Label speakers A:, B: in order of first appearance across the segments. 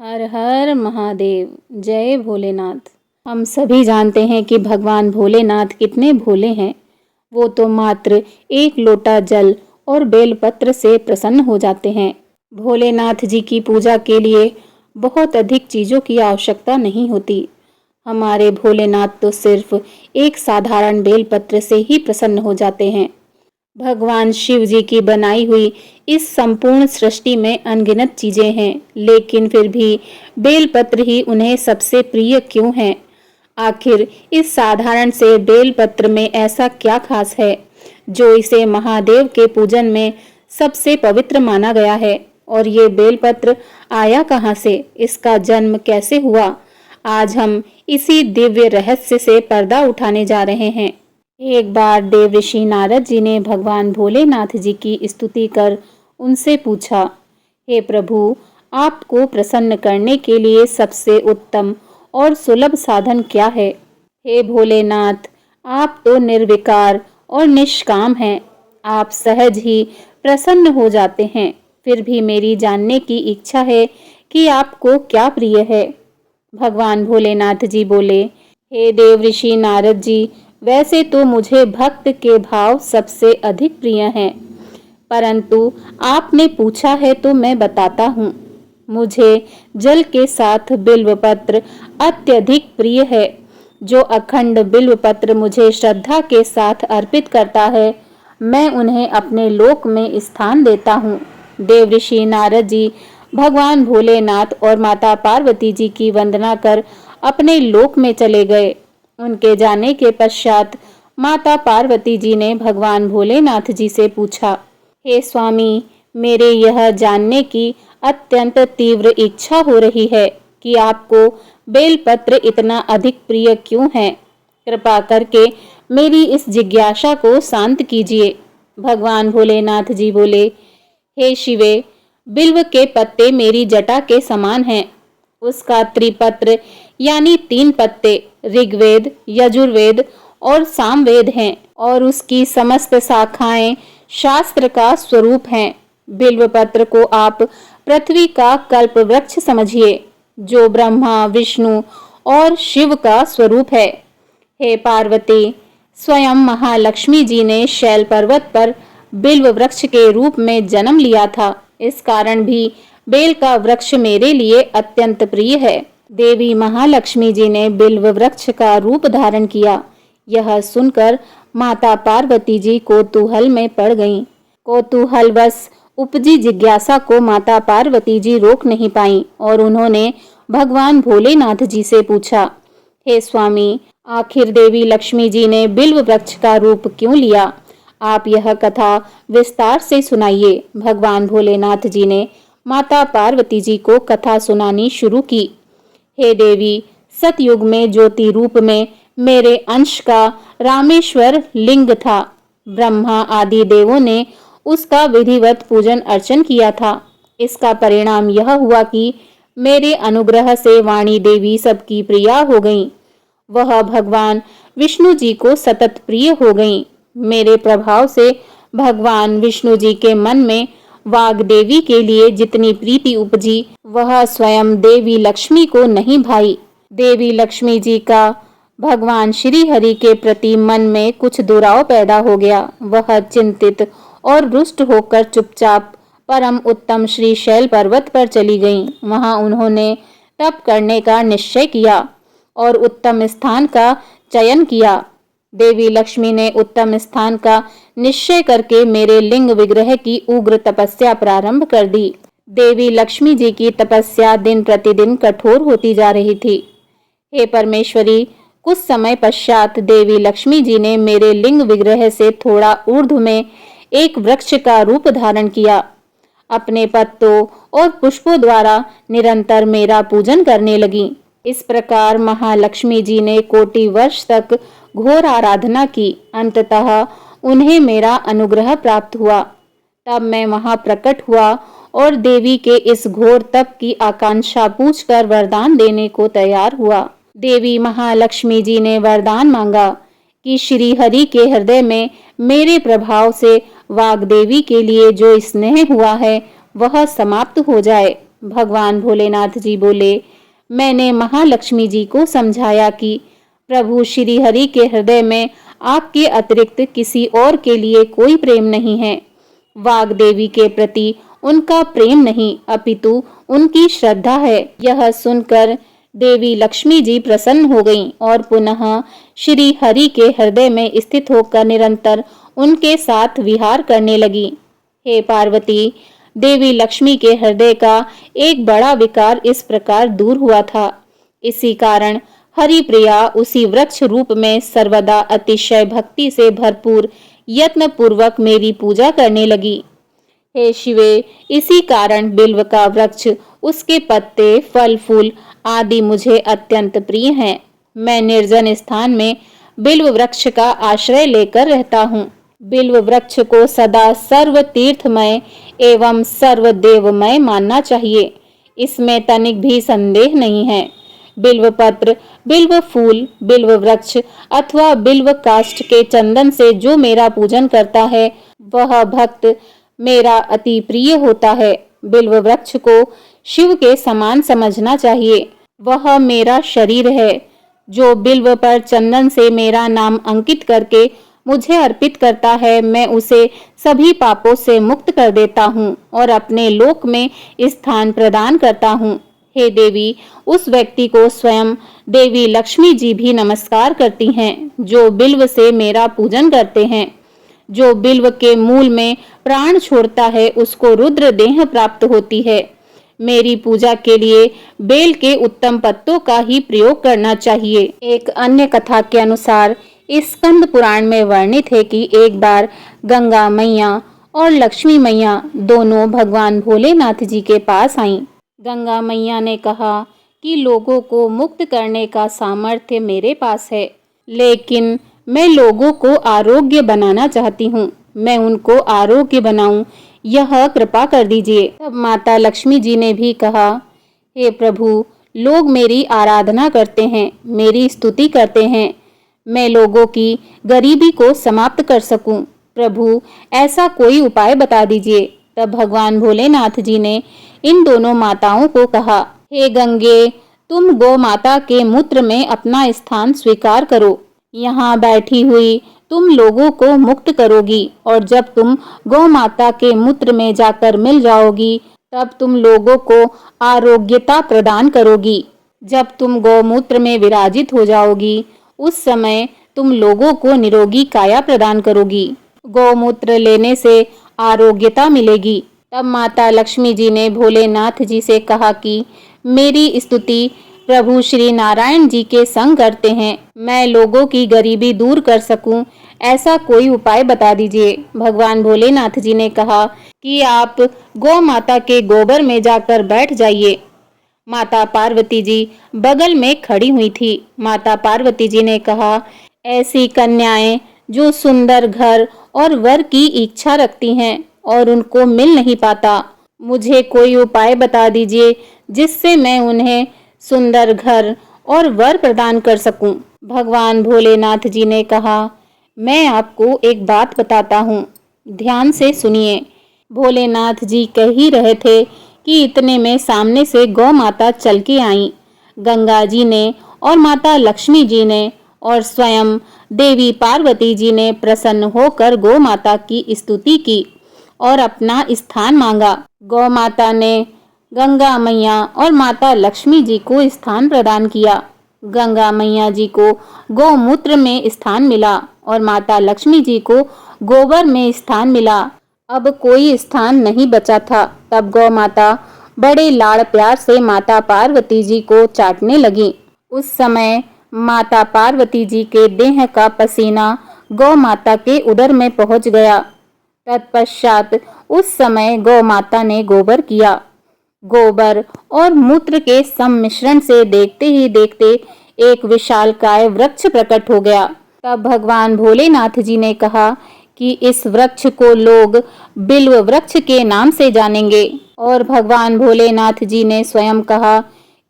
A: हर हर महादेव। जय भोलेनाथ। हम सभी जानते हैं कि भगवान भोलेनाथ कितने भोले हैं। वो तो मात्र एक लोटा जल और बेलपत्र से प्रसन्न हो जाते हैं। भोलेनाथ जी की पूजा के लिए बहुत अधिक चीज़ों की आवश्यकता नहीं होती। हमारे भोलेनाथ तो सिर्फ एक साधारण बेलपत्र से ही प्रसन्न हो जाते हैं। भगवान शिव जी की बनाई हुई इस संपूर्ण सृष्टि में अनगिनत चीजें हैं, लेकिन फिर भी बेलपत्र ही उन्हें सबसे प्रिय क्यों है? आखिर इस साधारण से बेलपत्र में ऐसा क्या खास है जो इसे महादेव के पूजन में सबसे पवित्र माना गया है? और ये बेलपत्र आया कहाँ से? इसका जन्म कैसे हुआ? आज हम इसी दिव्य रहस्य से पर्दा उठाने जा रहे हैं। एक बार देव ऋषि नारद जी ने भगवान भोलेनाथ जी की स्तुति कर उनसे पूछा, हे प्रभु, आपको प्रसन्न करने के लिए सबसे उत्तम और सुलभ साधन क्या है? हे भोलेनाथ, आप तो निर्विकार और निष्काम हैं। आप सहज ही प्रसन्न हो जाते हैं। फिर भी मेरी जानने की इच्छा है कि आपको क्या प्रिय है। भगवान भोलेनाथ जी बोले, हे देव ऋषि नारद जी, वैसे तो मुझे भक्त के भाव सबसे अधिक प्रिय हैं, परंतु आपने पूछा है तो मैं बताता हूँ। मुझे जल के साथ बिल्वपत्र अत्यधिक प्रिय है। जो अखंड बिल्वपत्र मुझे श्रद्धा के साथ अर्पित करता है, मैं उन्हें अपने लोक में स्थान देता हूँ। देव ऋषि नारद जी भगवान भोलेनाथ और माता पार्वती जी की वंदना कर अपने लोक में चले गए। उनके जाने के पश्चात माता पार्वती जी ने भगवान भोलेनाथ जी से पूछा, हे स्वामी, मेरे यह जानने की अत्यंत तीव्र इच्छा हो रही है कि आपको बेलपत्र इतना अधिक प्रिय क्यों है। कृपा करके मेरी इस जिज्ञासा को शांत कीजिए। भगवान भोलेनाथ जी बोले, हे शिवे, बिल्व के पत्ते मेरी जटा के समान हैं। उसका त्रिपत्र यानी 3 पत्ते ऋग्वेद, यजुर्वेद और सामवेद हैं और उसकी समस्त शाखाएं शास्त्र का स्वरूप हैं। बिल्वपत्र को आप पृथ्वी का कल्प वृक्ष समझिए, जो ब्रह्मा, विष्णु और शिव का स्वरूप है। हे पार्वती, स्वयं महालक्ष्मी जी ने शैल पर्वत पर बिल्व वृक्ष के रूप में जन्म लिया था। इस कारण भी बेल का वृक्ष मेरे लिए अत्यंत प्रिय है। देवी महालक्ष्मी जी ने बिल्व वृक्ष का रूप धारण किया। यह सुनकर माता पार्वती जी कौतूहल में पड़ गईं। कौतूहलवश उपजी जिज्ञासा को माता पार्वती जी रोक नहीं पाईं और उन्होंने भगवान भोलेनाथ जी से पूछा, हे स्वामी, आखिर देवी लक्ष्मी जी ने बिल्व वृक्ष का रूप क्यों लिया? आप यह कथा विस्तार से सुनाइए। भगवान भोलेनाथ जी ने माता पार्वती जी को कथा सुनानी शुरू की। हे देवी, सतयुग में ज्योति रूप में मेरे अंश का रामेश्वर लिंग था। ब्रह्मा आदि देवों ने उसका विधिवत पूजन अर्चन किया था। इसका परिणाम यह हुआ कि मेरे अनुग्रह से वाणी देवी सबकी प्रिया हो गईं। वह भगवान विष्णु जी को सतत प्रिय हो गईं। मेरे प्रभाव से भगवान विष्णु जी के मन में वाग देवी के लिए जितनी प्रीति उपजी, वह स्वयं देवी लक्ष्मी को नहीं भाई। देवी लक्ष्मी जी का भगवान श्री हरि के प्रति मन में कुछ दुराव पैदा हो गया। वह चिंतित और रुष्ट होकर चुपचाप परम उत्तम श्री शैल पर्वत पर चली गईं। वहां उन्होंने तप करने का निश्चय किया और उत्तम स्थान का चयन किया। देवी लक्ष्मी ने उत्तम स्थान का निश्चय करके मेरे लिंग विग्रह की उग्र तपस्या प्रारंभ कर दी। देवी लक्ष्मी जी की तपस्या दिन प्रतिदिन कठोर होती जा रही थी। हे परमेश्वरी, कुछ समय पश्चात देवी लक्ष्मी जी ने मेरे लिंग विग्रह से थोड़ा ऊर्ध्व में एक वृक्ष का रूप धारण किया। अपने पत्तों और पुष्पों द्वारा निरंतर मेरा पूजन करने लगी। इस प्रकार महालक्ष्मी जी ने कोटि वर्ष तक घोर आराधना की। अंततः उन्हें मेरा अनुग्रह प्राप्त हुआ। तब मैं वहां प्रकट हुआ और देवी के इस घोर तप की आकांक्षा पूछकर वरदान देने को तैयार हुआ। देवी महालक्ष्मी जी ने वरदान मांगा कि श्री हरि के हृदय में मेरे प्रभाव से वाग्देवी के लिए जो स्नेह हुआ है वह समाप्त हो जाए। भगवान भोलेनाथ जी बोले, मैंने महालक्ष्मी जी को समझाया कि प्रभु श्री हरि के हृदय में आपके अतिरिक्त किसी और के लिए कोई प्रेम नहीं है। वाग देवी के प्रति उनका प्रेम नहीं अपितु उनकी श्रद्धा है। यह सुनकर देवी लक्ष्मी जी प्रसन्न हो गईं और पुनः श्री हरि के हृदय में स्थित होकर निरंतर उनके साथ विहार करने लगी। हे पार्वती, देवी लक्ष्मी के हृदय का एक बड़ा विकार इस प्रकार दूर हुआ था। इसी कारण हरि प्रिया उसी वृक्ष रूप में सर्वदा अतिशय भक्ति से भरपूर यत्न पूर्वक मेरी पूजा करने लगी। हे शिवे, इसी कारण बिल्व का वृक्ष, उसके पत्ते, फल फूल आदि मुझे अत्यंत प्रिय हैं। मैं निर्जन स्थान में बिल्व वृक्ष का आश्रय लेकर रहता हूँ। बिल्व वृक्ष को सदा सर्व तीर्थमय एवं सर्व देवमय मानना चाहिए, इसमें तनिक भी संदेह नहीं है। बिल्व पत्र, बिल्व फूल, बिल्व वृक्ष अथवा बिल्व काष्ठ के चंदन से जो मेरा पूजन करता है वह भक्त मेरा अति प्रिय होता है। बिल्व वृक्ष को शिव के समान समझना चाहिए। वह मेरा शरीर है। जो बिल्व पर चंदन से मेरा नाम अंकित करके मुझे अर्पित करता है, मैं उसे सभी पापों से मुक्त कर देता हूँ और अपने लोक में स्थान प्रदान करता हूँ। हे देवी, उस व्यक्ति को स्वयं देवी लक्ष्मी जी भी नमस्कार करती हैं जो बिल्व से मेरा पूजन करते हैं। जो बिल्व के मूल में प्राण छोड़ता है उसको रुद्र देह प्राप्त होती है। मेरी पूजा के लिए बेल के उत्तम पत्तों का ही प्रयोग करना चाहिए। एक अन्य कथा के अनुसार इस स्कंद पुराण में वर्णित है कि एक बार गंगा मैया और लक्ष्मी मैया दोनों भगवान भोलेनाथ जी के पास आईं। गंगा मैया ने कहा कि लोगों को मुक्त करने का सामर्थ्य मेरे पास है, लेकिन मैं लोगों को आरोग्य बनाना चाहती हूँ। मैं उनको आरोग्य बनाऊं, यह कृपा कर दीजिए। तब माता लक्ष्मी जी ने भी कहा, हे प्रभु, लोग मेरी आराधना करते हैं, मेरी स्तुति करते हैं। मैं लोगों की गरीबी को समाप्त कर सकूं। प्रभु, ऐसा कोई उपाय बता दीजिए। तब भगवान भोलेनाथ जी ने इन दोनों माताओं को कहा, हे गंगे, तुम गौ माता के मूत्र में अपना स्थान स्वीकार करो। यहाँ बैठी हुई तुम लोगों को मुक्त करोगी और जब तुम गौ माता के मूत्र में जाकर मिल जाओगी तब तुम लोगों को आरोग्यता प्रदान करोगी। जब तुम गौमूत्र में विराजित हो जाओगी उस समय तुम लोगों को निरोगी काया प्रदान करोगी। गौमूत्र लेने से आरोग्यता मिलेगी। तब माता लक्ष्मी जी ने भोलेनाथ जी से कहा कि मेरी स्तुति प्रभु श्री नारायण जी के संग करते हैं। मैं लोगों की गरीबी दूर कर सकूं, ऐसा कोई उपाय बता दीजिए। भगवान भोलेनाथ जी ने कहा कि आप गौ माता के गोबर में जाकर बैठ जाइए। माता पार्वती जी बगल में खड़ी हुई थी। माता पार्वती जी ने कहा, ऐसी कन्याएं जो सुंदर घर और वर की इच्छा रखती हैं और उनको मिल नहीं पाता, मुझे कोई उपाय बता दीजिए जिससे मैं उन्हें सुंदर घर और वर प्रदान कर सकूं। भगवान भोलेनाथ जी ने कहा, मैं आपको एक बात बताता हूँ, ध्यान से सुनिए। भोलेनाथ जी कह ही रहे थे कि इतने में सामने से गौ माता चल के आईं। गंगा जी ने और माता लक्ष्मी जी ने और स्वयं देवी पार्वती जी ने प्रसन्न होकर गौ माता की स्तुति की और अपना स्थान मांगा। गौ माता ने गंगा मैया और माता लक्ष्मी जी को स्थान प्रदान किया। गंगा मैया जी को गौमूत्र में स्थान मिला और माता लक्ष्मी जी को गोबर में स्थान मिला। अब कोई स्थान नहीं बचा था। तब गौ माता बड़े लाड़ प्यार से माता पार्वती जी को चाटने लगी। उस समय माता पार्वती जी के देह का पसीना गौ माता के उदर में पहुंच गया। तत्पश्चात उस समय गौ माता ने गोबर किया। गोबर और मूत्र के सम्मिश्रण से देखते ही देखते एक विशालकाय वृक्ष प्रकट हो गया। तब भगवान भोलेनाथ जी ने कहा कि इस वृक्ष को लोग बिल्व वृक्ष के नाम से जानेंगे। और भगवान भोलेनाथ जी ने स्वयं कहा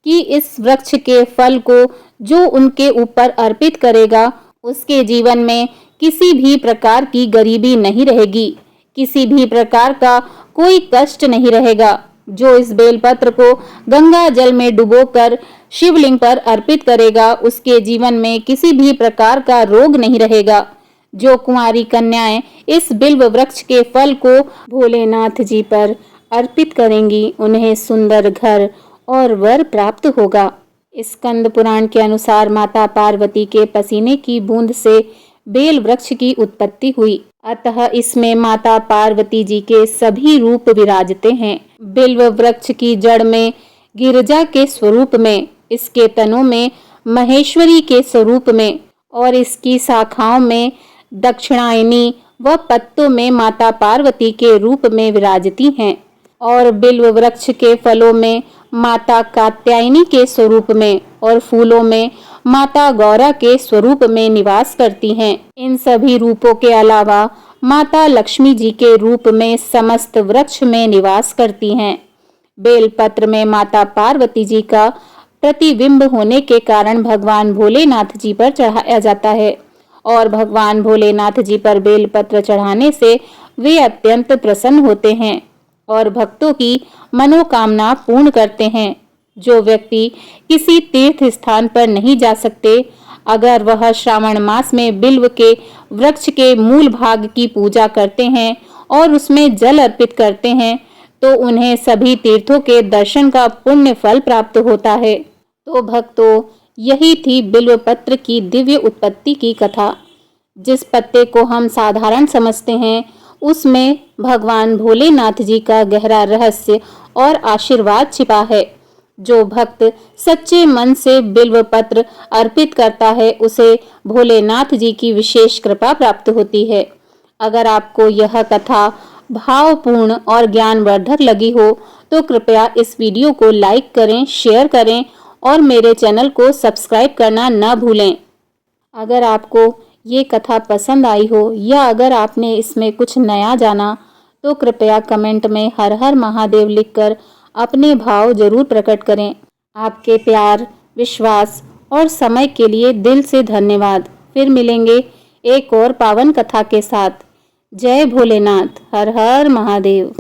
A: कि इस वृक्ष के फल को जो उनके ऊपर अर्पित करेगा उसके जीवन में किसी भी प्रकार की गरीबी नहीं रहेगी, किसी भी प्रकार का कोई कष्ट नहीं रहेगा। जो इस बेलपत्र को गंगा जल में डुबोकर शिवलिंग पर अर्पित करेगा, उसके जीवन में किसी भी प्रकार का रोग नहीं रहेगा। जो कुंवारी कन्याएं इस बिल्व वृक्ष के फल को भोलेनाथ जी पर अर्पित करेंगी, उन्हें सुंदर घर और वर प्राप्त होगा। स्कंद पुराण के अनुसार माता पार्वती के पसीने की बूंद से बेल वृक्ष की उत्पत्ति हुई, अतः इसमें माता पार्वती जी के सभी रूप विराजते हैं। बिल्व वृक्ष की जड़ में गिरिजा के स्वरूप में, इसके तनों में महेश्वरी के स्वरूप में और इसकी शाखाओं में दक्षिणायनी व पत्तों में माता पार्वती के रूप में विराजती हैं और बिल्व वृक्ष के फलों में माता कात्यायनी के स्वरूप में और फूलों में माता गौरा के स्वरूप में निवास करती हैं। इन सभी रूपों के अलावा माता लक्ष्मी जी के रूप में समस्त वृक्ष में निवास करती हैं। बेलपत्र में माता पार्वती जी का प्रतिबिंब होने के कारण भगवान भोलेनाथ जी पर चढ़ाया जाता है और भगवान भोलेनाथ जी पर बेलपत्र चढ़ाने से वे अत्यंत प्रसन्न होते हैं और भक्तों की मनोकामना पूर्ण करते हैं। जो व्यक्ति किसी तीर्थ स्थान पर नहीं जा सकते, अगर वह श्रावण मास में बिल्व के वृक्ष के मूल भाग की पूजा करते हैं और उसमें जल अर्पित करते हैं, तो उन्हें सभी तीर्थों के दर्शन का पुण्य फल प्राप्त होता है। तो भक्तों, यही थी बिल्व पत्र की दिव्य उत्पत्ति की कथा। जिस पत्ते को हम साधारण समझते हैं, उसमें भगवान भोलेनाथ जी का गहरा रहस्य और आशीर्वाद छिपा है। जो भक्त सच्चे मन से बिल्व पत्र अर्पित करता है, उसे भोलेनाथ जी की विशेष कृपा प्राप्त होती है। अगर आपको यह कथा भावपूर्ण और ज्ञानवर्धक लगी हो, तो कृपया इस वीडियो को लाइक करें, शेयर करें और मेरे चैनल को सब्सक्राइब करना न भूलें। अगर आपको ये कथा पसंद आई हो या अगर आपने इसमें कुछ नया जाना, तो कृपया कमेंट में हर हर महादेव लिखकर अपने भाव जरूर प्रकट करें। आपके प्यार, विश्वास और समय के लिए दिल से धन्यवाद। फिर मिलेंगे एक और पावन कथा के साथ। जय भोलेनाथ, हर हर महादेव।